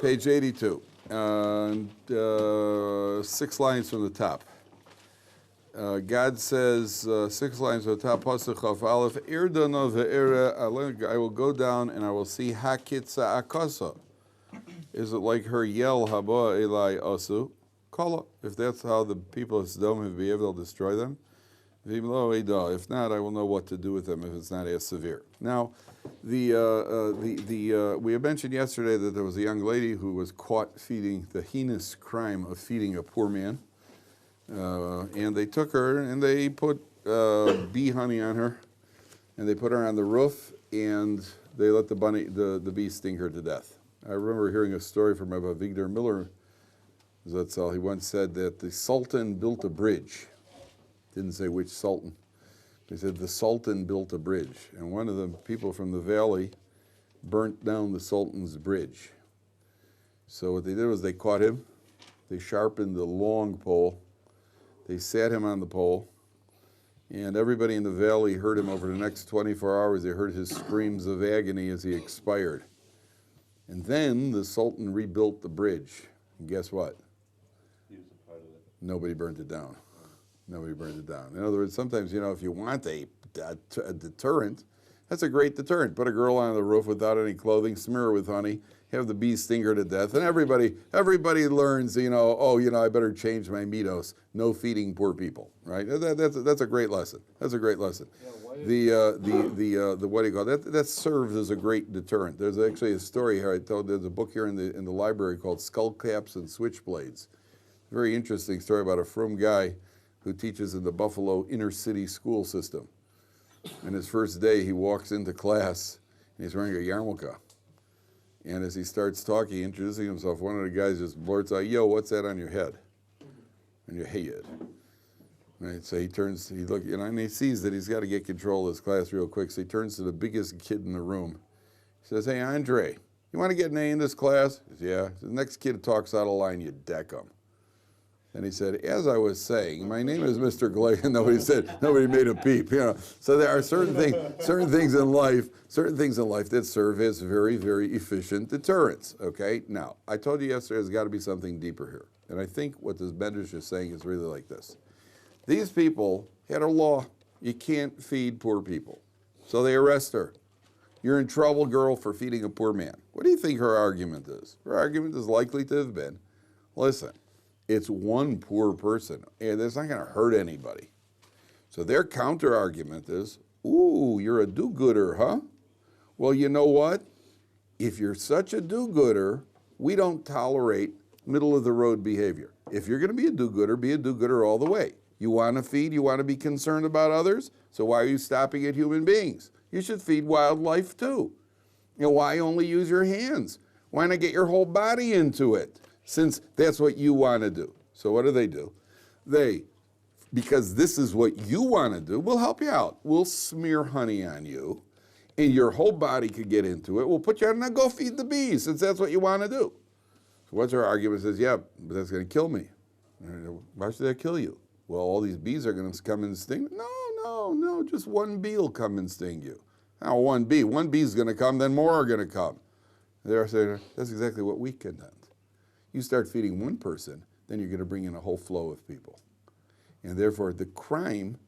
Page 82, and 6 lines from the top. God says, 6 lines from the top, Pasuk Chaf Aleph, Irdana ve'era, I will go down and I will see Hakitza Akasa. Is it like her yell, Haba Eli Asu? Kala, if that's how the people of Sedom will be able to destroy them. If not, I will know what to do with them if it's not as severe. Now, we had mentioned yesterday that there was a young lady who was caught feeding the heinous crime of feeding a poor man. And they took her and they put bee honey on her, and they put her on the roof, and they let the bee sting her to death. I remember hearing a story from Rabbi Victor Miller. That's all. He once said that the Sultan built a bridge. Didn't say which Sultan. He said the Sultan built a bridge, and one of the people from the valley burnt down the Sultan's bridge. So what they did was they caught him, they sharpened the long pole, they sat him on the pole, and everybody in the valley heard him over the next 24 hours. They heard his screams of agony as he expired. And then the Sultan rebuilt the bridge, and guess what? He was a part of it. Nobody burned it down. Nobody burned it down. In other words, sometimes, if you want a deterrent, that's a great deterrent. Put a girl on the roof without any clothing, smear her with honey, have the bees sting her to death, and everybody learns, I better change my mitos. No feeding poor people, right? That's a great lesson. That's a great lesson. Yeah, the what do you call it? That serves as a great deterrent. There's actually a story here I told. There's a book here in the library called Skullcaps and Switchblades. Very interesting story about a frum guy who teaches in the Buffalo inner city school system. And his first day, he walks into class, and he's wearing a yarmulke. And as he starts talking, introducing himself, one of the guys just blurts out, "Yo, what's that on your head?" On your head. Right? So he turns, and he sees that he's got to get control of his class real quick. So he turns to the biggest kid in the room. He says, "Hey, Andre, you want to get an A in this class?" He says, "Yeah." The next kid talks out of line, you deck him. And he said, "As I was saying, my name is Mr. Glay." And nobody made a peep. So there are certain things in life that serve as very, very efficient deterrents. Okay. Now, I told you yesterday there's got to be something deeper here, and I think what this Medrash is saying is really like this: these people had a law: you can't feed poor people, so they arrest her. You're in trouble, girl, for feeding a poor man. What do you think her argument is? Her argument is likely to have been, listen, it's one poor person, and it's not going to hurt anybody. So their counter-argument is, ooh, you're a do-gooder, huh? Well, you know what? If you're such a do-gooder, we don't tolerate middle-of-the-road behavior. If you're going to be a do-gooder all the way. You want to feed, you want to be concerned about others, so why are you stopping at human beings? You should feed wildlife too. Why only use your hands? Why not get your whole body into it? Since that's what you want to do. So what do? Because this is what you want to do, we'll help you out. We'll smear honey on you, and your whole body could get into it. We'll put you on, now go feed the bees, since that's what you want to do. So what's her argument? Says, yeah, but that's going to kill me. Why should that kill you? Well, all these bees are going to come and sting. No, just one bee will come and sting you. Now one bee's going to come, then more are going to come. They're saying, that's exactly what we condemned. You start feeding one person, then you're going to bring in a whole flow of people. And therefore, the crime,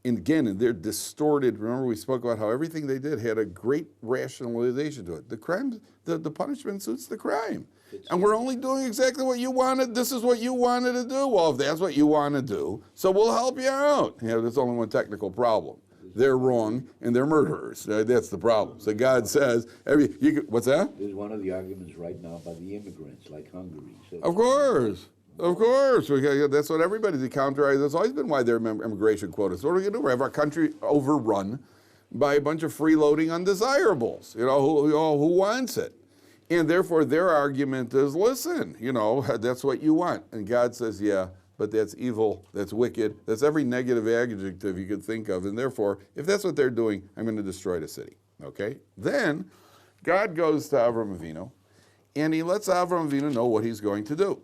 and again, they're distorted. Remember, we spoke about how everything they did had a great rationalization to it. The crime, the punishment suits the crime. And we're only doing exactly what you wanted. This is what you wanted to do. Well, if that's what you want to do, so we'll help you out. There's only one technical problem. They're wrong, and they're murderers. That's the problem. So God says, what's that? There's one of the arguments right now by the immigrants, like Hungary. So of course. That's what everybody's counter. That's always been why there are immigration quotas. What are we going to do? We have our country overrun by a bunch of freeloading undesirables, who wants it. And therefore, their argument is, listen, that's what you want. And God says, yeah, but that's evil, that's wicked, that's every negative adjective you could think of. And therefore, if that's what they're doing, I'm going to destroy the city. Okay? Then, God goes to Avram Avinu, and he lets Avram Avinu know what he's going to do.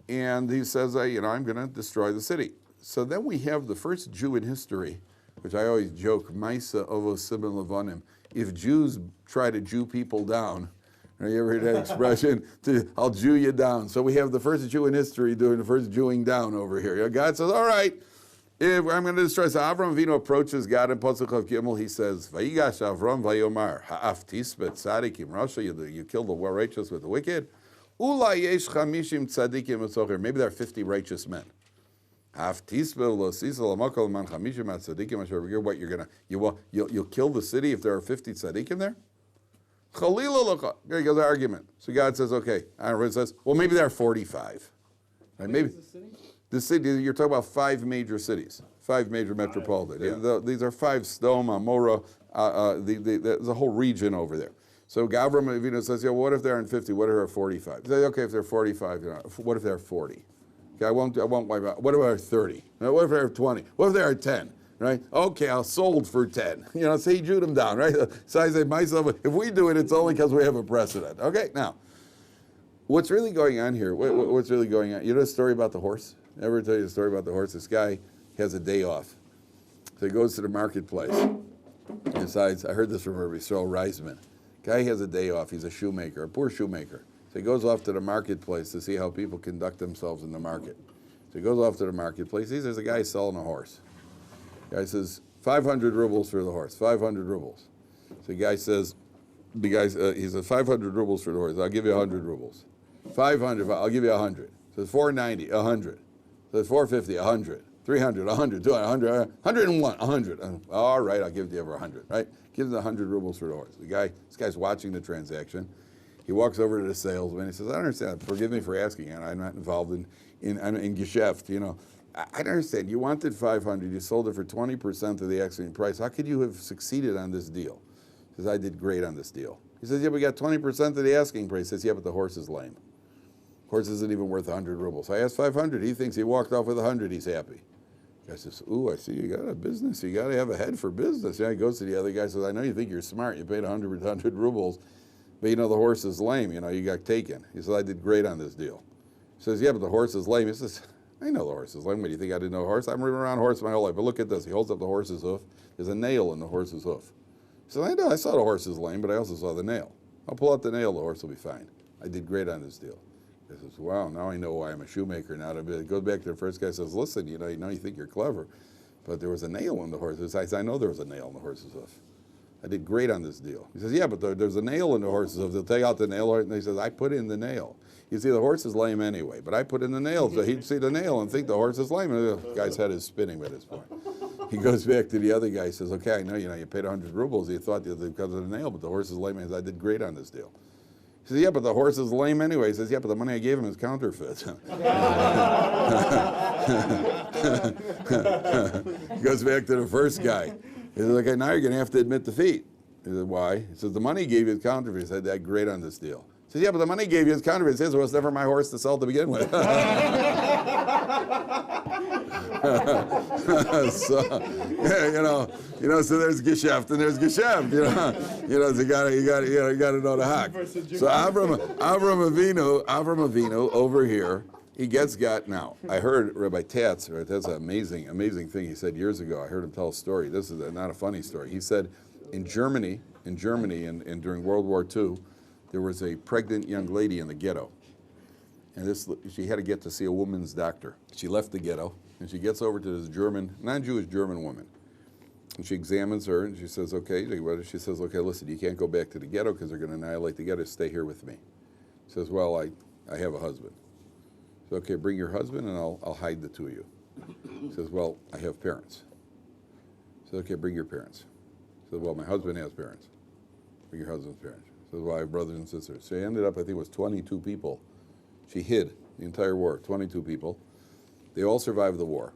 And he says, I'm going to destroy the city. So then we have the first Jew in history, which I always joke, Maisa Ovo Sibin Levanim. If Jews try to Jew people down, Right, you ever heard that expression? I'll Jew you down. So we have the first Jew in history doing the first Jewing down over here. God says, all right, if I'm going to destroy. So Avram Avinu approaches God in Pasuk of Gimel. He says, Vayigash Avram Vayomar Ha'af Tisbet Tzadikim Rasha. You killed the righteous with the wicked. Ula yesh chamishim tzadikim esocher. Maybe there are 50 righteous men. Ha'af Tisbet lo sisal amakol man chamishim tzadikim asher. What you'll kill the city if there are 50 tzadikim there? Chalila. There goes the argument. So God says, okay. Everyone says, well, maybe there are 45. Right? Maybe the city. You're talking about 5 major cities, 5 major metropolitan. Yeah. These are 5: Sedom, Amorah. There's a whole region over there. So Avram Avinu says, yeah, what if there aren't 50? What if there are 45? Say, okay, if there are 45, what if there are 40? Okay, I won't worry about. What if there are 30? What if there are 20? What if there are 10? Right? Okay, I'll sold for 10. Say Jude them down, right? So I say myself, if we do it, it's only because we have a precedent. Okay, now, what's really going on here? What's really going on? You know the story about the horse? Ever tell you the story about the horse? This guy has a day off. So he goes to the marketplace. He decides, I heard this from Rabbi Reisman. Guy has a day off. He's a shoemaker, a poor shoemaker. So he goes off to the marketplace to see how people conduct themselves in the market. So he goes off to the marketplace. He sees there's a guy selling a horse. The guy says, 500 rubles for the horse, 500 rubles. So the guy says, he says, 500 rubles for the horse. I'll give you 100 rubles. 500, I'll give you 100. Says 490, 100. Says 450, 100. 300, 100, 200, 100, 101, 100. All right, I'll give you over 100, right? Gives him 100 rubles for the horse. This guy's watching the transaction. He walks over to the salesman. He says, I don't understand. Forgive me for asking. I'm not involved in geschäft, I don't understand. You wanted 500. You sold it for 20% of the asking price. How could you have succeeded on this deal? He says, I did great on this deal. He says, yeah, we got 20% of the asking price. He says, yeah, but the horse is lame. Horse isn't even worth 100 rubles. I asked 500. He thinks he walked off with 100. He's happy. The guy says, ooh, I see you got a business. You got to have a head for business. He goes to the other guy, says, I know you think you're smart. You paid 100 rubles, but the horse is lame. You got taken. He says, I did great on this deal. He says, yeah, but the horse is lame. He says, I know the horse is lame. What do you think I didn't know a horse? I've ridden around horse my whole life. But look at this. He holds up the horse's hoof. There's a nail in the horse's hoof. He says, I know. I saw the horse is lame, but I also saw the nail. I'll pull out the nail. The horse will be fine. I did great on this deal. He says, wow, now I know why I'm a shoemaker now. It goes back to the first guy. Says, listen, you think you're clever, but there was a nail in the horse's. I said, I know there was a nail in the horse's hoof. I did great on this deal. He says, yeah, but there's a nail in the horse's hoof. They'll take out the nail, and he says, I put in the nail. You see, the horse is lame anyway, but I put in the nail, so he'd see the nail and think the horse is lame. And the guy's head is spinning at this point. He goes back to the other guy. He says, okay, I know, you paid 100 rubles. You thought that because of the nail, but the horse is lame. He says, I did great on this deal. He says, yeah, but the horse is lame anyway. He says, yeah, but the money I gave him is counterfeit. He goes back to the first guy. He says, okay, now you're going to have to admit defeat. He says, why? He says, the money he gave you is counterfeit. He said, I did great on this deal. He says, yeah, but the money he gave you is counterfeit. He says, well, it's never my horse to sell to begin with. So, so there's geschäft and there's geschäft, so you gotta know the hack. So Avram Avinu over here, he got now. I heard Rabbi Tatz, right? That's an amazing thing he said years ago. I heard him tell a story. This is not a funny story. He said in Germany, and during World War II, there was a pregnant young lady in the ghetto. And she had to get to see a woman's doctor. She left the ghetto, and she gets over to this non-Jewish German woman. And she examines her, and she says, okay, listen, you can't go back to the ghetto because they're going to annihilate the ghetto. Stay here with me. She says, well, I have a husband. So, okay, bring your husband, and I'll hide the two of you. She says, well, I have parents. So, okay, bring your parents. She says, well, my husband has parents. Bring your husband's parents. She says, well, I have brothers and sisters. So he ended up, I think it was 22 people. She hid the entire war, 22 people. They all survived the war.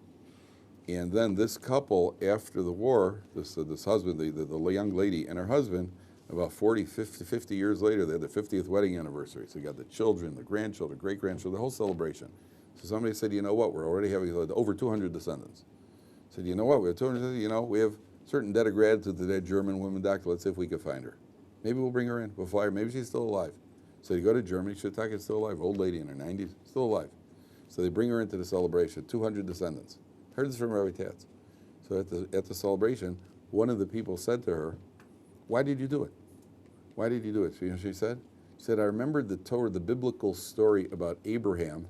And then this couple, after the war, this husband, the young lady and her husband, about 50 years later, they had the 50th wedding anniversary. So you got the children, the grandchildren, great-grandchildren, the whole celebration. So somebody said, you know what, we're already having over 200 descendants. Said, you know what, we have 200, we have certain debt of gratitude to that German woman doctor. Let's see if we can find her. Maybe we'll bring her in. We'll fly her. Maybe she's still alive. So you go to Germany, Shitake is still alive, old lady in her 90s, still alive. So they bring her into the celebration, 200 descendants. Heard this from Rabbi Tatz. So at the celebration, one of the people said to her, why did you do it? Why did you do it? She said, said, I remembered the Torah, the biblical story about Abraham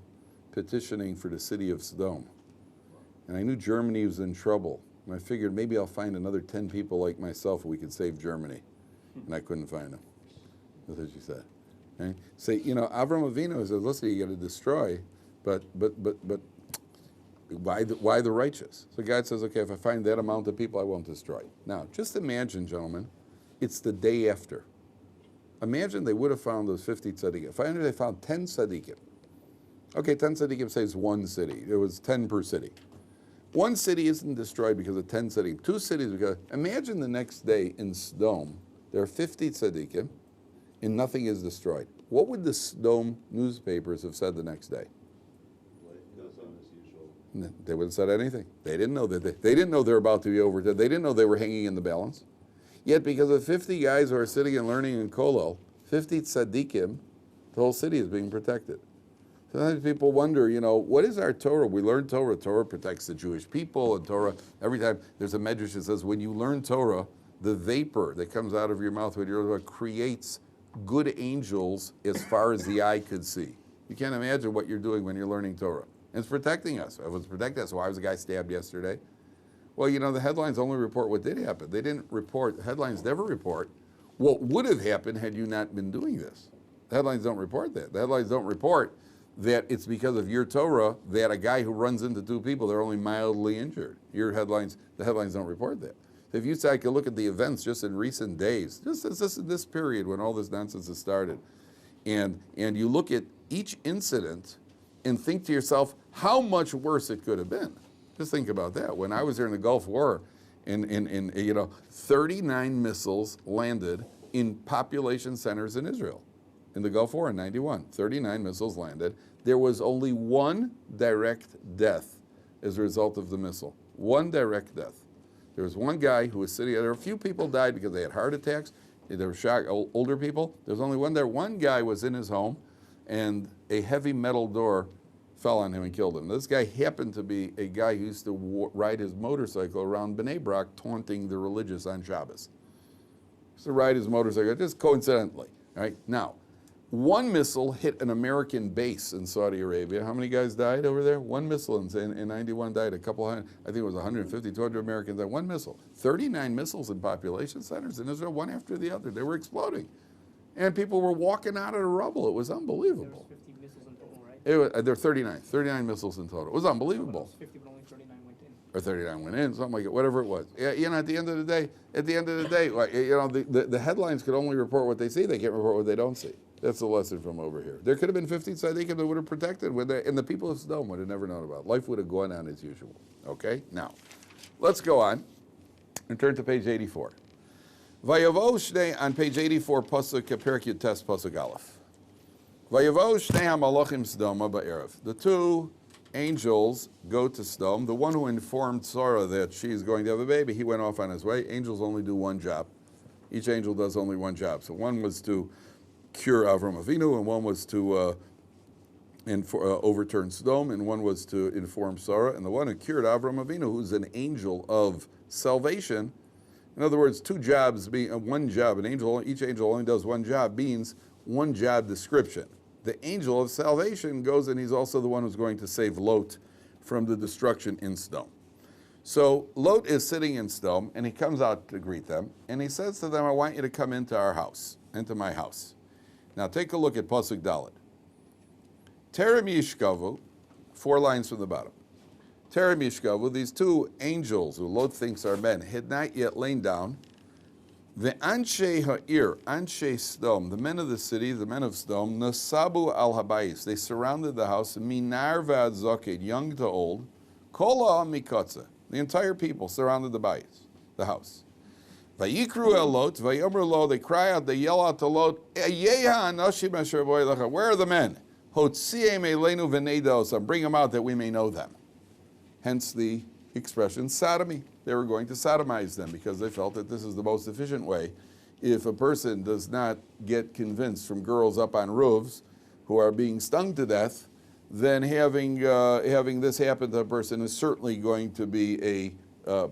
petitioning for the city of Sedom. And I knew Germany was in trouble. And I figured maybe I'll find another 10 people like myself and we could save Germany. And I couldn't find them. That's what she said. Okay? Say, you know, Avram Avinu says, listen, you got to destroy, but why the righteous? So God says, okay, if I find that amount of people, I won't destroy. Now, just imagine, gentlemen, it's the day after. Imagine they would have found those 50 tzaddikim. If I they found 10 tzaddikim. Okay, 10 tzaddikim says one city. It was 10 per city. One city isn't destroyed because of 10 tzaddikim. Two cities, because imagine the next day in Sodom, there are 50 tzaddikim, and nothing is destroyed. What would the Sodom newspapers have said the next day? They wouldn't have said anything. They didn't know that they didn't know they're about to be overturned. They didn't know they were hanging in the balance. Yet because of 50 guys who are sitting and learning in Kollel, 50 tzaddikim, the whole city is being protected. Sometimes people wonder, you know, what is our Torah? We learn Torah. Torah protects the Jewish people, and Torah, every time there's a medrash that says when you learn Torah, the vapor that comes out of your mouth when you're Torah creates good angels as far as the eye could see. You can't imagine what you're doing when you're learning Torah. And it's protecting us. It was protecting us. Why was a guy stabbed yesterday? Well, you know, the headlines only report what did happen. They didn't report, headlines never report what would have happened had you not been doing this. The headlines don't report that. The headlines don't report that it's because of your Torah that a guy who runs into two people, they're only mildly injured. The headlines don't report that. If you take a look at the events just in recent days, just in this period when all this nonsense has started, and you look at each incident and think to yourself how much worse it could have been. Just think about that. When I was there in the Gulf War, in 39 missiles landed in population centers in Israel. In the Gulf War in 91, 39 missiles landed. There was only one direct death as a result of the missile. One direct death. There was one guy who was sitting there. There were a few people died because they had heart attacks. They were shocked, older people. There was only one there. One guy was in his home, and a heavy metal door fell on him and killed him. This guy happened to be a guy who used to ride his motorcycle around Bnei Brak, taunting the religious on Shabbos. He used to ride his motorcycle, just coincidentally. All right? Now, one missile hit an American base in Saudi Arabia. How many guys died over there? One missile in 91 died. A couple hundred, I think it was 150, 200 Americans died. One missile. 39 missiles in population centers in Israel, one after the other. They were exploding. And people were walking out of the rubble. It was unbelievable. There was 50 missiles in total, right? There were 39 missiles in total. It was unbelievable. 50, but only 39 went in. Or 39 went in, something like it, whatever it was. Yeah, you know, at the end of the day, like, you know, the headlines could only report what they see. They can't report what they don't see. That's the lesson from over here. There could have been 50 tzaddikim that would have protected, and the people of Sodom would have never known about it. Life would have gone on as usual. Okay? Now, let's go on and turn to page 84. Vayavo Shnei, on page 84, Pasuk, Perek Yutes, Pasuk Aleph. Vayavo Shnei HaMalachim Sodoma ba'erev. The two angels go to Sodom. The one who informed Sarah that she's going to have a baby, he went off on his way. Angels only do one job. Each angel does only one job. So one was to cure Avram Avinu, and one was to overturn Sodom, and one was to inform Sarah. And the one who cured Avram Avinu, who's an angel of salvation, in other words, two jobs being one job. Each angel only does one job, means one job description. The angel of salvation goes, and he's also the one who's going to save Lot from the destruction in Sodom. So Lot is sitting in Sodom, and he comes out to greet them, and he says to them, I want you to come into our house, into my house. Now take a look at Pasuk Dalet. Terem Yishkavu, 4 lines from the bottom. Terem Yishkavu, these two angels who Lot thinks are men, had not yet lain down. The Anshe Ha'ir, Anshe Sodom, the men of the city, the men of Sodom, Nasabu al Habayis, they surrounded the house, Minar v'ad Zoked, young to old, Kol ha'am mikotza, the entire people surrounded the bayis, the house. Vayikru el Lot, vayomer lo, they cry out, they yell out to Lot, Yeha anashim asher boi lecha, where are the men? Hotziem elenu v'neidos, bring them out that we may know them. Hence the expression sodomy. They were going to sodomize them because they felt that this is the most efficient way. If a person does not get convinced from girls up on roofs who are being stung to death, then having this happen to a person is certainly going to be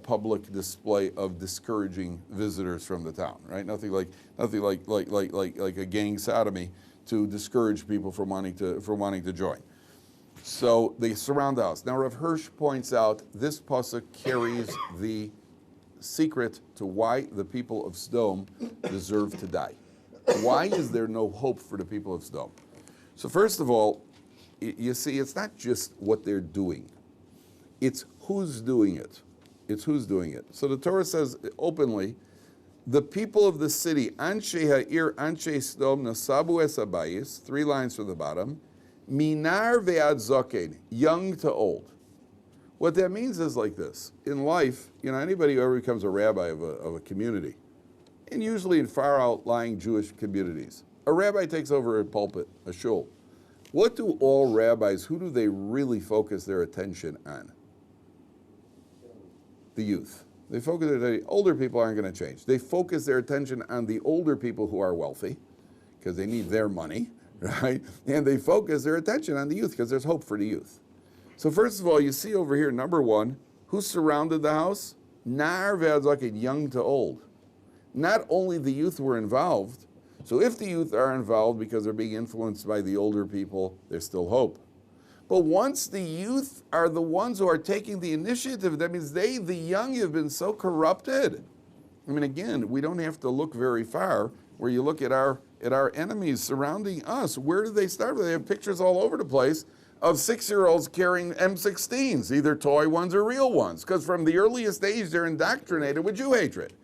public display of discouraging visitors from the town, right? Nothing like a gang sodomy to discourage people from wanting to join. So they surround the house. Now Rav Hirsch points out this pasuk carries the secret to why the people of Sedom deserve to die. Why is there no hope for the people of Sedom? So first of all, you see, it's not just what they're doing. It's who's doing it. It's who's doing it. So the Torah says openly, the people of the city, Anshe Ha'ir, Anshe Sedom, Nasabu es Habayis, 3 lines from the bottom, Minar ve'ad zokein, young to old. What that means is like this. In life, anybody who ever becomes a rabbi of a community, and usually in far outlying Jewish communities, a rabbi takes over a pulpit, a shul. What do all rabbis, who do they really focus their attention on? The youth. They focus their attention. Older people aren't going to change. They focus their attention on the older people who are wealthy, because they need their money, right? And they focus their attention on the youth, because there's hope for the youth. So first of all, you see over here, number 1, who surrounded the house? Nar ve'adzakin, young to old. Not only the youth were involved, so if the youth are involved because they're being influenced by the older people, there's still hope. But once the youth are the ones who are taking the initiative, that means they, the young, have been so corrupted. I mean, again, we don't have to look very far. Where you look at our enemies surrounding us, where do they start? They have pictures all over the place of 6-year-olds carrying M16s, either toy ones or real ones, because from the earliest age they're indoctrinated with Jew hatred.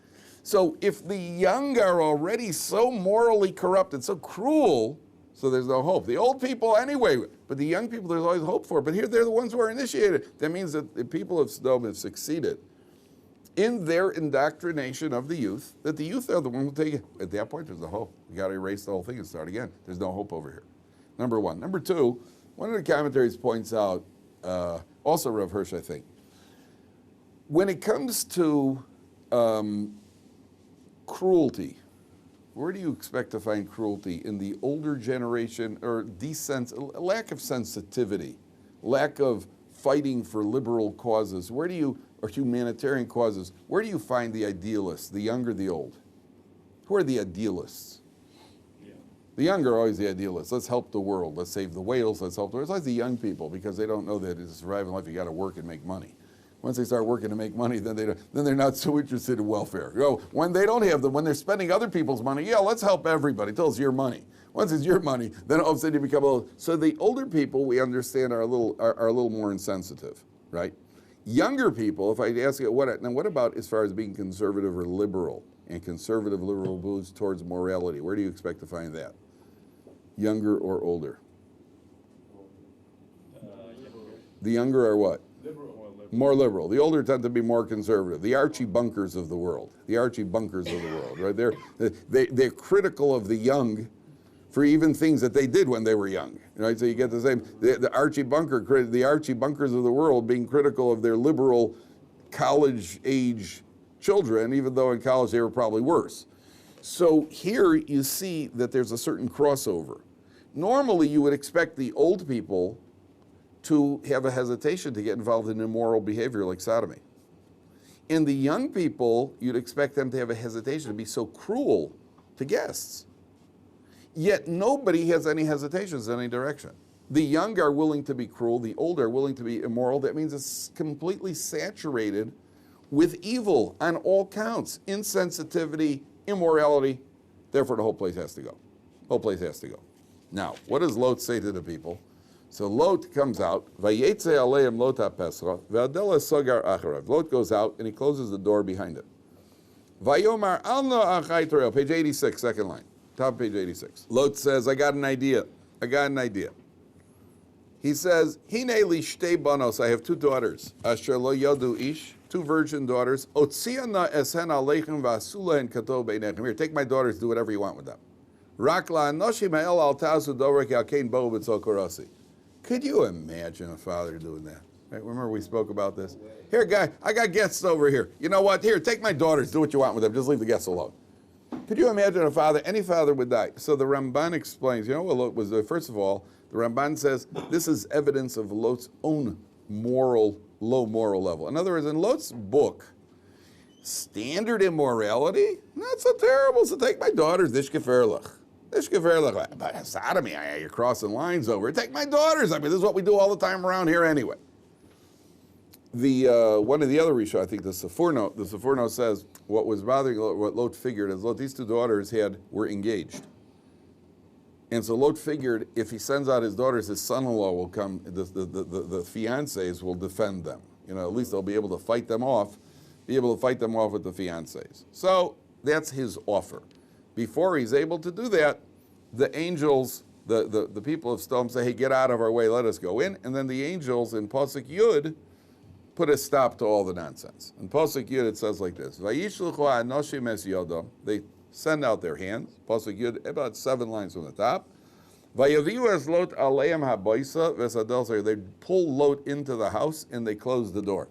So if the young are already so morally corrupted, so cruel, so there's no hope. The old people anyway, but the young people there's always hope for. But here they're the ones who are initiated. That means that the people of Sodom have succeeded in their indoctrination of the youth, that the youth are the ones who take it. At that point, there's no hope. You got to erase the whole thing and start again. There's no hope over here. Number 1. Number 2, one of the commentaries points out, also Rav Hirsch, I think, when it comes to cruelty, where do you expect to find cruelty? In the older generation, or lack of sensitivity, lack of fighting for liberal causes, or humanitarian causes, where do you find the idealists, the young or the old? Who are the idealists? The young are always the idealists. Let's help the world. Let's save the whales. Let's help the world. It's like the young people, because they don't know that to survive in life, you got to work and make money. Once they start working to make money, then they're not so interested in welfare. When they don't have them, when they're spending other people's money, let's help everybody until it's your money. Once it's your money, then all of a sudden you become a little. So the older people, we understand, are a little more insensitive, right? Younger people, if I ask you, what about as far as being conservative or liberal, and conservative liberal moves towards morality? Where do you expect to find that? Younger or older? The younger are what? More liberal. The older tend to be more conservative. The Archie Bunkers of the world. Right? They're critical of the young for even things that they did when they were young. Right? So you get the same. The Archie Bunkers of the world being critical of their liberal college-age children, even though in college they were probably worse. So here you see that there's a certain crossover. Normally you would expect the old people to have a hesitation to get involved in immoral behavior like sodomy. In the young people, you'd expect them to have a hesitation to be so cruel to guests. Yet nobody has any hesitations in any direction. The young are willing to be cruel, the old are willing to be immoral. That means it's completely saturated with evil on all counts, insensitivity, immorality. Therefore, the whole place has to go. Now, what does Lot say to the people? So Lot comes out, Vayetze aleim Lot ha-pesra, ve'adela sogar acharav. Lot goes out and he closes the door behind him. Vayomar alno achai Torah, page 86, second line, top of page 86. Lot says, I got an idea. He says, Hine li shtei banos, I have 2 daughters, asher lo yodu ish, 2 virgin daughters, otziana esen aleichem va'asula en kato beinechem. Here, take my daughters, do whatever you want with them. Rak la'anoshim ha'el al tazu dorek yalkein bo b'tzol korasi. Could you imagine a father doing that? Right? Remember we spoke about this? Here, guy, I got guests over here. You know what? Here, take my daughters. Do what you want with them. Just leave the guests alone. Could you imagine a father? Any father would die. So the Ramban explains, you know what Lot was? First of all, the Ramban says this is evidence of Lot's own moral low moral level. In other words, in Lot's book, standard immorality, not so terrible. So take my daughters, this gefährlich. This gefährlich. But sodomy, you're crossing lines over. Take my daughters. I mean, this is what we do all the time around here anyway. One of the other Risha, I think the Sephorno says what was bothering Lot, what Lot figured is these two daughters were engaged. And so Lot figured if he sends out his daughters, his son-in-law will come, the fiancés will defend them. You know, at least they'll be able to fight them off with the fiancés. So that's his offer. Before he's able to do that, the angels, the people of Sodom say, hey, get out of our way, let us go in. And then the angels in Pasuk Yud put a stop to all the nonsense. In Pasuk Yud it says like this, Vayishluchu ha'anoshim es yodam, they send out their hands, Pasuk Yud, about 7 lines from the top. Vayaviu es Lot aleim haboisa v'sadel, they pull Lot into the house and they close the door.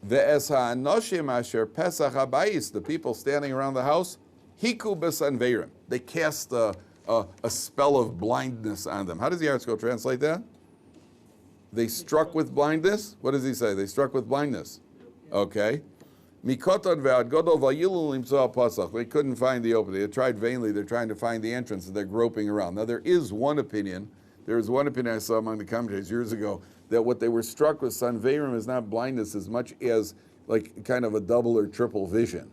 Ve'es ha'anoshim asher pesach habayis, the people standing around the house, hiku b'sanveirim, they cast a spell of blindness on them. How does the article translate that? They struck with blindness? What does he say? They struck with blindness. Okay. Mikotod ve'ad godol vayilu limtzo pasach. They couldn't find the opening. They tried vainly. They're trying to find the entrance, and they're groping around. Now, there is one opinion I saw among the commentators years ago, that what they were struck with, sanveirim, is not blindness as much as like kind of a double or triple vision.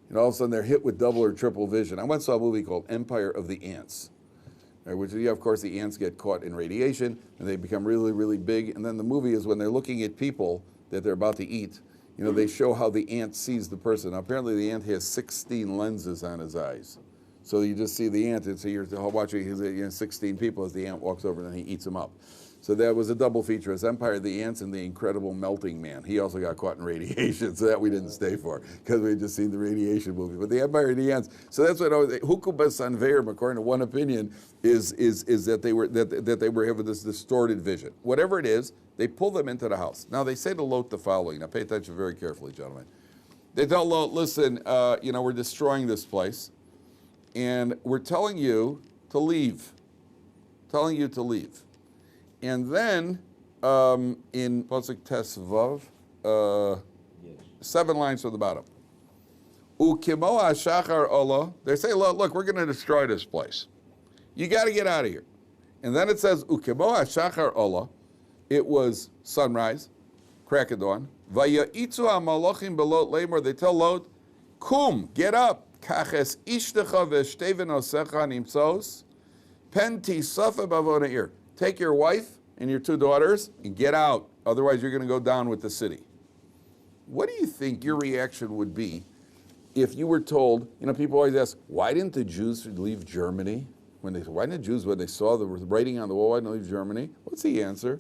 And all of a sudden, they're hit with double or triple vision. I once saw a movie called Empire of the Ants. Which, of course, the ants get caught in radiation, and they become really, really big. And then the movie is when they're looking at people that they're about to eat, you know, they show how the ant sees the person. Now, apparently, the ant has 16 lenses on his eyes. So you just see the ant, and so you're watching his 16 people as the ant walks over, and then he eats them up. So that was a double feature. It's Empire of the Ants and the Incredible Melting Man. He also got caught in radiation, so that we didn't stay for, because we had just seen the radiation movie. But the Empire of the Ants, so that's what Hukubas Sanveirim, according to one opinion, is that they were having this distorted vision. Whatever it is, they pull them into the house. Now they say to Lot the following. Now pay attention very carefully, gentlemen. They tell Lot, listen, we're destroying this place, and we're telling you to leave. And then in Pasuk Tesvav, 7 lines from the bottom. Ukimo hashachar ola, they say, look, we're going to destroy this place. You got to get out of here. And then it says, Ukimo hashachar ola, it was sunrise, crack of dawn. Vaya'itzu ha'malachim belot lemor, they tell Lot, kum, get up. Kaches ishtecha v'shteven osecha nimtzos, pen tisafa bavona ir. Take your wife and your 2 daughters and get out. Otherwise, you're going to go down with the city. What do you think your reaction would be if you were told, people always ask, why didn't the Jews leave Germany? Why didn't the Jews, when they saw the writing on the wall, why didn't they leave Germany? What's the answer?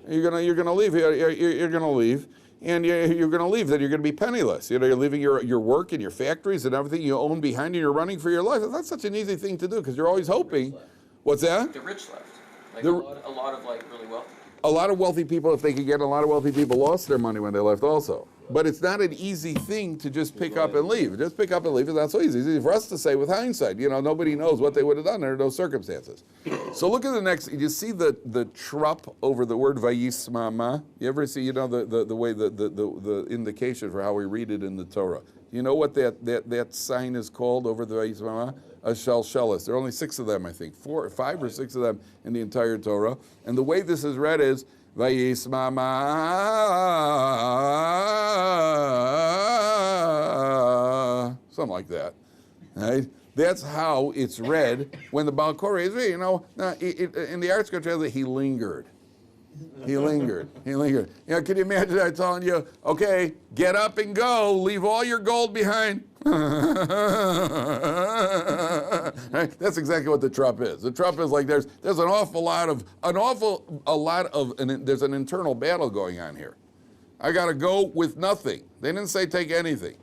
You're going to leave. You're going to leave. And you're going to leave, then you're going to be penniless. You're leaving your work and your factories and everything you own behind you, you're running for your life. It's not such an easy thing to do, because you're always hoping. What's that? The rich left. A lot of really wealthy. A lot of wealthy people, if they could get, a lot of wealthy people lost their money when they left also. But it's not an easy thing to just pick up and leave. Just pick up and leave is not so easy. It's easy for us to say with hindsight. Nobody knows what they would have done under those circumstances. So look at the next. You see the trup over the word vayismama? You ever see, the way the indication for how we read it in the Torah? You know what that sign is called over the vayismama? A shalshelis. There are only 6 of them, I think. 4 or 5 or 6 of them in the entire Torah. And the way this is read is vayismama, something like that. Right? That's how it's read when the Baal Korah is read. In the Art Scroll translation, he lingered. He lingered. Can you imagine I telling you, okay, get up and go, leave all your gold behind. Right? That's exactly what the trup is. The trup is like there's an awful lot of there's an internal battle going on here. I got to go with nothing. They didn't say take anything.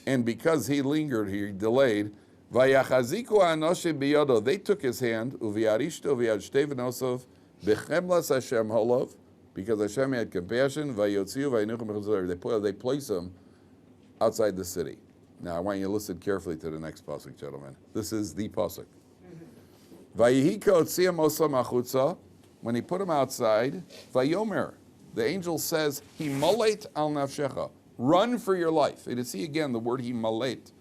And because he lingered, he delayed. Vayachaziku anoshim biyodo. They took his hand. Uviarishto viad shtevenosov bechemlas Hashem holov, because Hashem had compassion. Vayotziu vayinuchem bechazor. They place him outside the city. Now I want you to listen carefully to the next pasuk, gentlemen. This is the pasuk. Vayihiko tziam osam achutza when he put him outside, Vayomer, the angel says, Himalet al nafshecha, run for your life. And you see again the word himalet,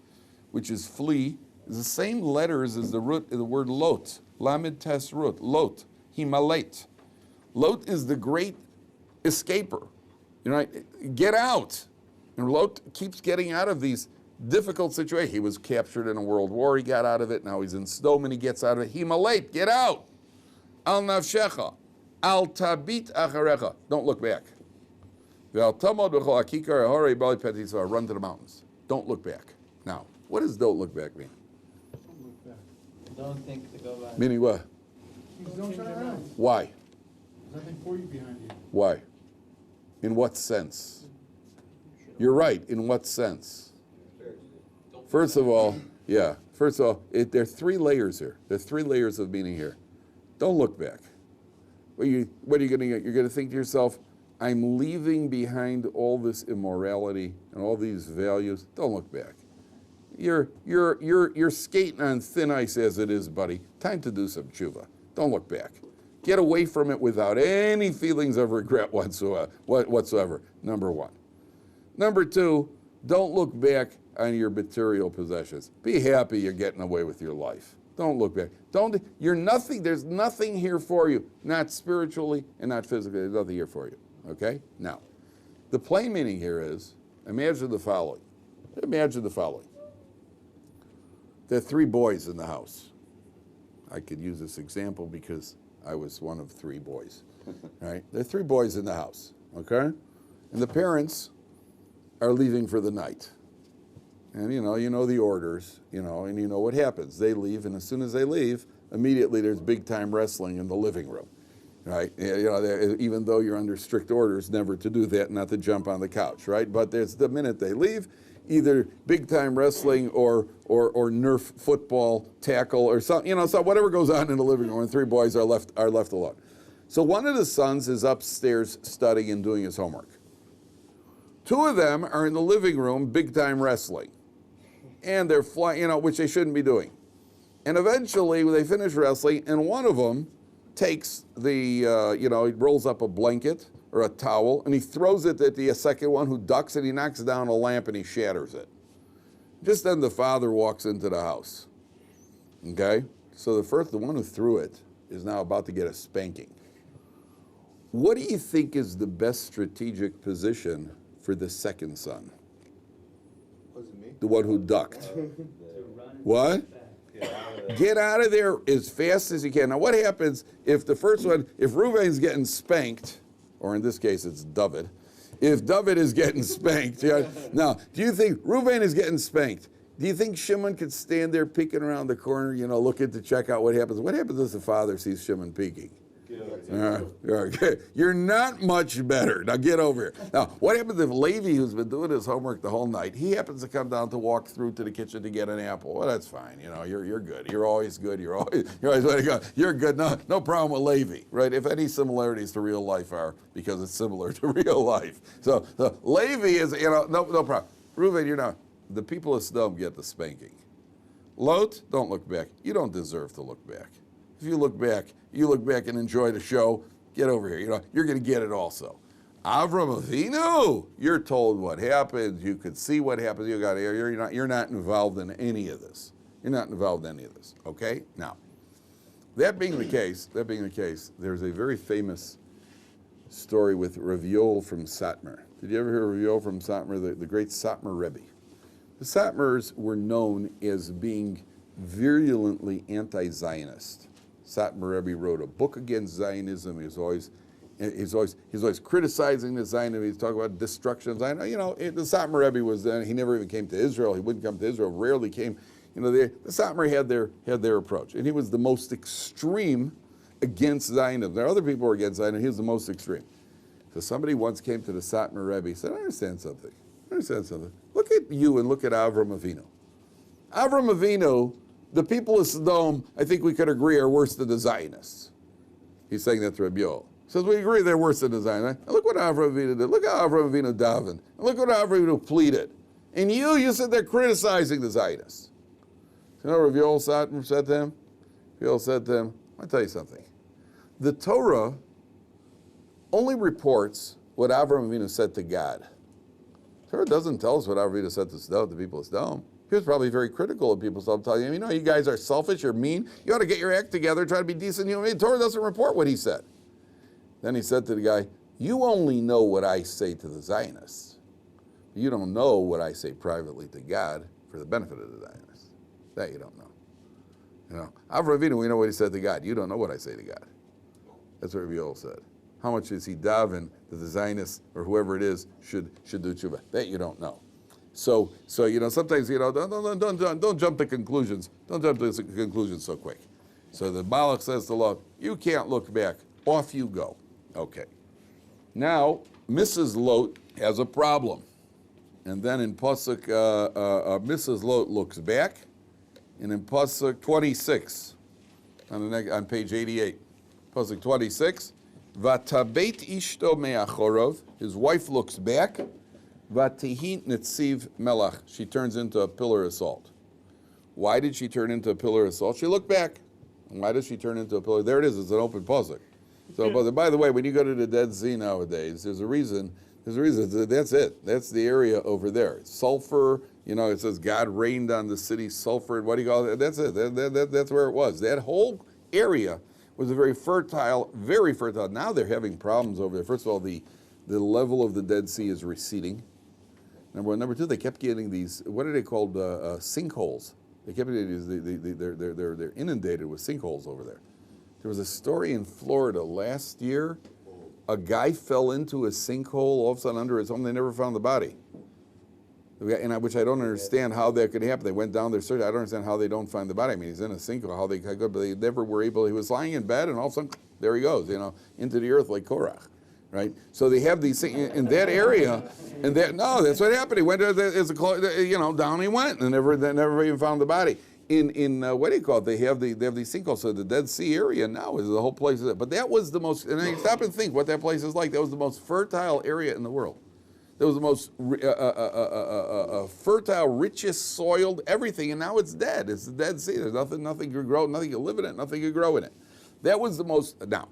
which is flee, is the same letters as the root of the word lot, lamed tes root, lot, himalet. Lot is the great escaper. You know, get out. And Lot keeps getting out of these difficult situations. He was captured in a world war, he got out of it, now he's in Sodom and he gets out of it. Himalet, get out. Al nafshecha, al tabit acharecha, don't look back. Run to the mountains. Don't look back. Now, what does don't look back mean? Don't think to go back. Meaning what? Don't turn around. Why? There's nothing for you behind you. Why? In what sense? You're right. In what sense? First of all, there are 3 layers here. There are 3 layers of meaning here. Don't look back. What are you going to get? You're going to think to yourself, I'm leaving behind all this immorality and all these values. Don't look back. You're skating on thin ice as it is, buddy. Time to do some tshuva. Don't look back. Get away from it without any feelings of regret whatsoever. Number 1. Number 2, don't look back on your material possessions. Be happy you're getting away with your life. Don't look back. There's nothing here for you, not spiritually and not physically. There's nothing here for you. Okay? Now, the plain meaning here is, imagine the following. There are 3 boys in the house. I could use this example because I was one of 3 boys. Right? There are 3 boys in the house. Okay? And the parents are leaving for the night. And you know the orders, and you know what happens. They leave, and as soon as they leave, immediately there's big time wrestling in the living room. Right? Even though you're under strict orders never to do that, not to jump on the couch, right? But there's the minute they leave, either big time wrestling or Nerf football tackle or something, so whatever goes on in the living room, and 3 boys are left alone. So one of the sons is upstairs studying and doing his homework. 2 of them are in the living room, big time wrestling, and they're flying, which they shouldn't be doing. And eventually, when they finish wrestling, and one of them takes he rolls up a blanket or a towel, and he throws it at the second one, who ducks, and he knocks down a lamp and he shatters it. Just then the father walks into the house. Okay? So the one who threw it is now about to get a spanking. What do you think is the best strategic position for the second son? Wasn't me. The one who ducked. What? Get out of there as fast as you can. Now, what happens if the first one, if Reuven's getting spanked, or in this case it's David, if David is getting spanked, now, do you think Reuven is getting spanked? Do you think Shimon could stand there peeking around the corner, looking to check out what happens? What happens if the father sees Shimon peeking? You're not much better. Now get over here. Now, what happens if Levi, who's been doing his homework the whole night, he happens to come down to walk through to the kitchen to get an apple? Well, that's fine. You're good. You're always good. You're always ready to go. You're good. No problem with Levi, right? If any similarities to real life are because it's similar to real life. So Levi is, no problem. Reuven, you're not. The people of Sedom get the spanking. Lot, don't look back. You don't deserve to look back. If you look back and enjoy the show, get over here. You're going to get it also. Avram Avinu, you're told what happens. You could see what happens. You're not involved in any of this. You're not involved in any of this. Okay? Now, that being the case, there's a very famous story with Rav Yoel from Satmar. Did you ever hear Rav Yoel from Satmar, the great Satmar Rebbe? The Satmars were known as being virulently anti-Zionist. Satmar Rebbe wrote a book against Zionism. He's always criticizing the Zionism. He's talking about destruction of Zionism. The Satmar Rebbe was then. He never even came to Israel. He wouldn't come to Israel. Rarely came. The Satmar had their approach, and he was the most extreme against Zionism. There are other people who were against Zionism. He was the most extreme. So somebody once came to the Satmar Rebbe and said, I understand something. Look at you and look at Avram Avinu. Avram Avinu, the people of Sodom, I think we could agree, are worse than the Zionists. He's saying that to Rabbi Yoel. He says, we agree they're worse than the Zionists. And look what Avram Avinu did. Look how Avram Avinu davened. And look what Avram Avinu pleaded. And you sit there criticizing the Zionists. You know what Rabbi Yoel said to him? Rabbi Yoel said to him, I'll tell you something. The Torah only reports what Avram Avinu said to God. The Torah doesn't tell us what Avram Avinu said to Sedom, the people of Sedom. He was probably very critical of people of Sedom, telling him, you know, you guys are selfish, you're mean, you ought to get your act together, try to be decent human beings. The Torah doesn't report what he said. Then he said to the guy, you only know what I say to the Zionists. You don't know what I say privately to God for the benefit of the Zionists. That you don't know. You know, Avram Avinu, we know what he said to God. You don't know what I say to God. That's what Rabbi said. How much is he daven that the Zionists or whoever it is should do tshuva? That you don't know. So you know, sometimes, you know, don't jump to conclusions. Don't jump to conclusions so quick. So the Malach says to Lot, you can't look back. Off you go. Okay. Now, Mrs. Lot has a problem. And then in Pasuk, Mrs. Lot looks back. And in Pasuk 26, on page 88, Pasuk 26, Vatabeit ishto me'achorov, his wife looks back, Vatihi netziv melach, she turns into a pillar of salt. Why did she turn into a pillar of salt? She looked back. And why does she turn into a pillar? There it is, it's an open Pasuk. So, by the way, when you go to the Dead Sea nowadays, there's a reason, that's it. That's the area over there. Sulfur, you know, it says God rained on the city sulfur, what do you call it? That's it, that's where it was. That whole area was a very fertile. Now they're having problems over there. First of all, the level of the Dead Sea is receding. Number one. Number two, they kept getting these, what are they called, sinkholes. They kept getting these, they're inundated with sinkholes over there. There was a story in Florida last year. A guy fell into a sinkhole, all of a sudden under his home. They never found the body. Which I don't understand how that could happen. They went down there searching. I don't understand how they don't find the body. I mean, he's in a sinkhole. How they could, but they never were able. He was lying in bed, and all of a sudden, there he goes. You know, into the earth like Korach, right? So they have these things in that area, and that's what happened. He went down he went, and they never even found the body. In what do you call it? They have these sinkholes. So the Dead Sea area now is the whole place. But that was the most. And then you stop and think what that place is like. That was the most fertile area in the world. That was the most fertile, richest, soiled everything. And now it's dead. It's the Dead Sea. There's nothing could grow, nothing could live in it, nothing could grow in it. That was the most. Now,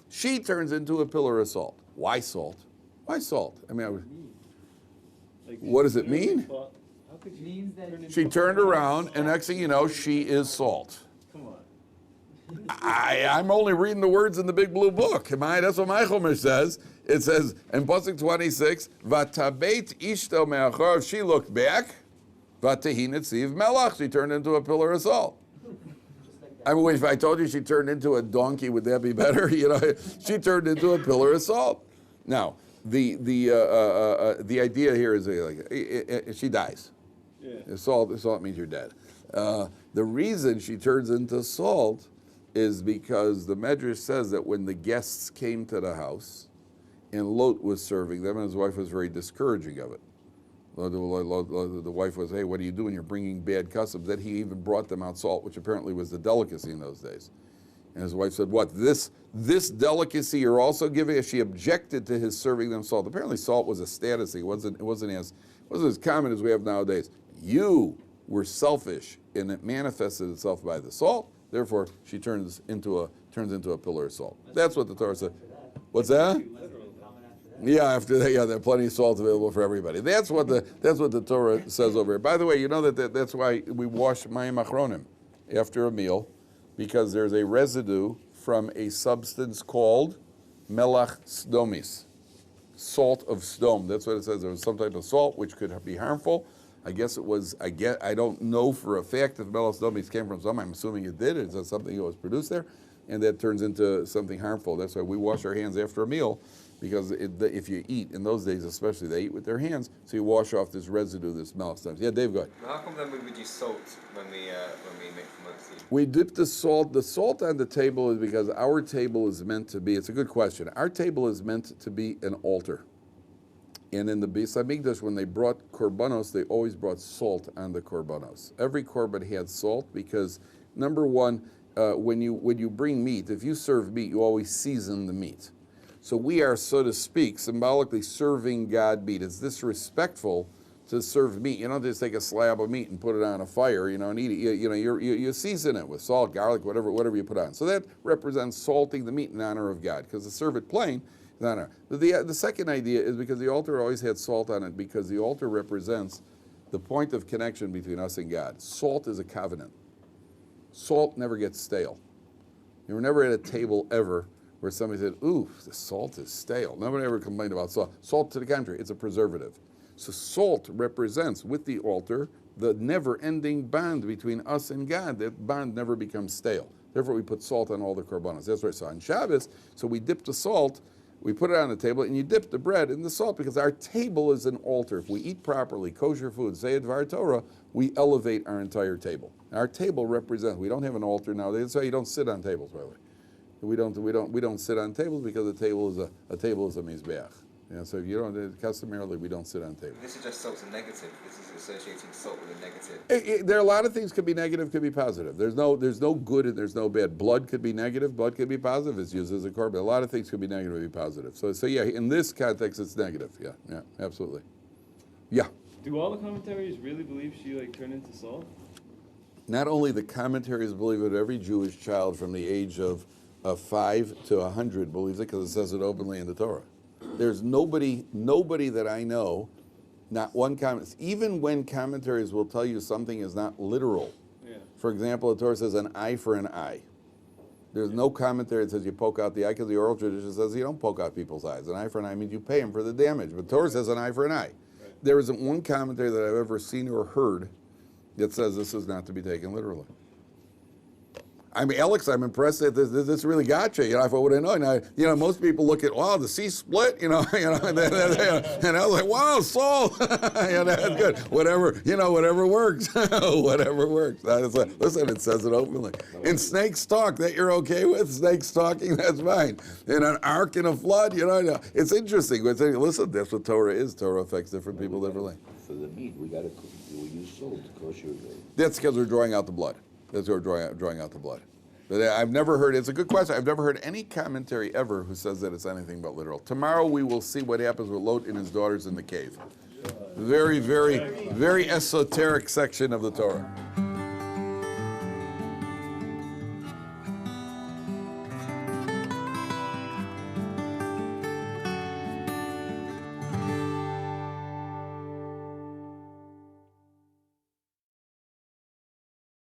she turns into a pillar of salt. Why salt? Why salt? I mean, what does it mean? It means that She turned around, and next thing you know, she is salt. Come on. I'm only reading the words in the big blue book. That's what my Chumash says. It says in Pasuk 26, Vatabeit ishto me'achor, she looked back, Vatahi netziv melach, she turned into a pillar of salt. I mean, if I told you she turned into a donkey, would that be better? You know, she turned into a pillar of salt. Now, the idea here is she dies. Yeah. Salt means you're dead. The reason she turns into salt is because the Medrash says that when the guests came to the house and Lot was serving them, and his wife was very discouraging of it. The wife was, hey, what are you doing? You're bringing bad customs. Then he even brought them out salt, which apparently was the delicacy in those days. And his wife said, what, this delicacy you're also giving? She objected to his serving them salt. Apparently salt was a status thing. It wasn't as common as we have nowadays. You were selfish, and it manifested itself by the salt. Therefore, she turns into a pillar of salt. That's what the Torah said. What's that? Yeah, after that, there's plenty of salt available for everybody. That's what the Torah says over here. By the way, you know that's why we wash mayim achronim after a meal, because there's a residue from a substance called melach sdomis, salt of Sedom. That's what it says. There was some type of salt which could be harmful. I guess it was. I don't know for a fact if melach sdomis came from Sedom. I'm assuming it did. It's something that was produced there, and that turns into something harmful. That's why we wash our hands after a meal, because if you eat, in those days especially, they eat with their hands, so you wash off this residue, this melach sdomis. Yeah, Dave, go ahead. How come then we would use salt when we make chametzi? We dip the salt. The salt on the table is because our table is meant to be, it's a good question. Our table is meant to be an altar. And in the Beis Hamikdash, when they brought korbanos, they always brought salt on the korbanos. Every korban had salt because, number one, when you bring meat, if you serve meat, you always season the meat. So we are, so to speak, symbolically serving God meat. It's disrespectful to serve meat. You don't just take a slab of meat and put it on a fire, and eat it. You season it with salt, garlic, whatever you put on. So that represents salting the meat in honor of God, because to serve it plain is honor. The second idea is because the altar always had salt on it, because the altar represents the point of connection between us and God. Salt is a covenant. Salt never gets stale. You were never at a table ever where somebody said, ooh, the salt is stale. Nobody ever complained about salt. Salt, to the contrary, it's a preservative. So salt represents, with the altar, the never-ending bond between us and God. That bond never becomes stale. Therefore, we put salt on all the korbanos. That's right. So on Shabbos, we dip the salt, we put it on the table, and you dip the bread in the salt, because our table is an altar. If we eat properly, kosher food, say Dvar Torah, we elevate our entire table. Our table represents. We don't have an altar now. That's why you don't sit on tables, by the way. We don't sit on tables, because a table is a mizbeach. So if you don't, customarily we don't sit on tables. This is just salt's a negative. This is associating salt with a negative. There are a lot of things could be negative, could be positive. There's no good and there's no bad. Blood could be negative, blood could be positive. It's used as a korban. A lot of things could be negative and be positive. So yeah, in this context, it's negative. Yeah, absolutely. Yeah. Do all the commentaries really believe she turned into salt? Not only the commentaries believe it, every Jewish child from the age of 5 to 100 believes it, because it says it openly in the Torah. There's nobody that I know, not one comment, even when commentaries will tell you something is not literal. Yeah. For example, the Torah says an eye for an eye. There's no commentary that says you poke out the eye, because the oral tradition says you don't poke out people's eyes. An eye for an eye means you pay them for the damage. But Torah says an eye for an eye. Right. There isn't one commentary that I've ever seen or heard that says this is not to be taken literally. I mean, Alex, I'm impressed that this really got you. I thought, what I know. Now, most people look at, wow, the sea split, and I was like, wow, salt. That's good. Whatever works. Whatever works. Listen, it says it openly. In snakes talk, that you're okay with. Snakes talking, that's fine. In an ark, in a flood, it's interesting. Listen, that's what Torah is. Torah affects different people differently. For the meat, we use salt to kosher it. That's because we're drawing out the blood. That's why we're drawing out the blood. But I've never heard, it's a good question, I've never heard any commentary ever who says that it's anything but literal. Tomorrow we will see what happens with Lot and his daughters in the cave. Very, very, very esoteric section of the Torah.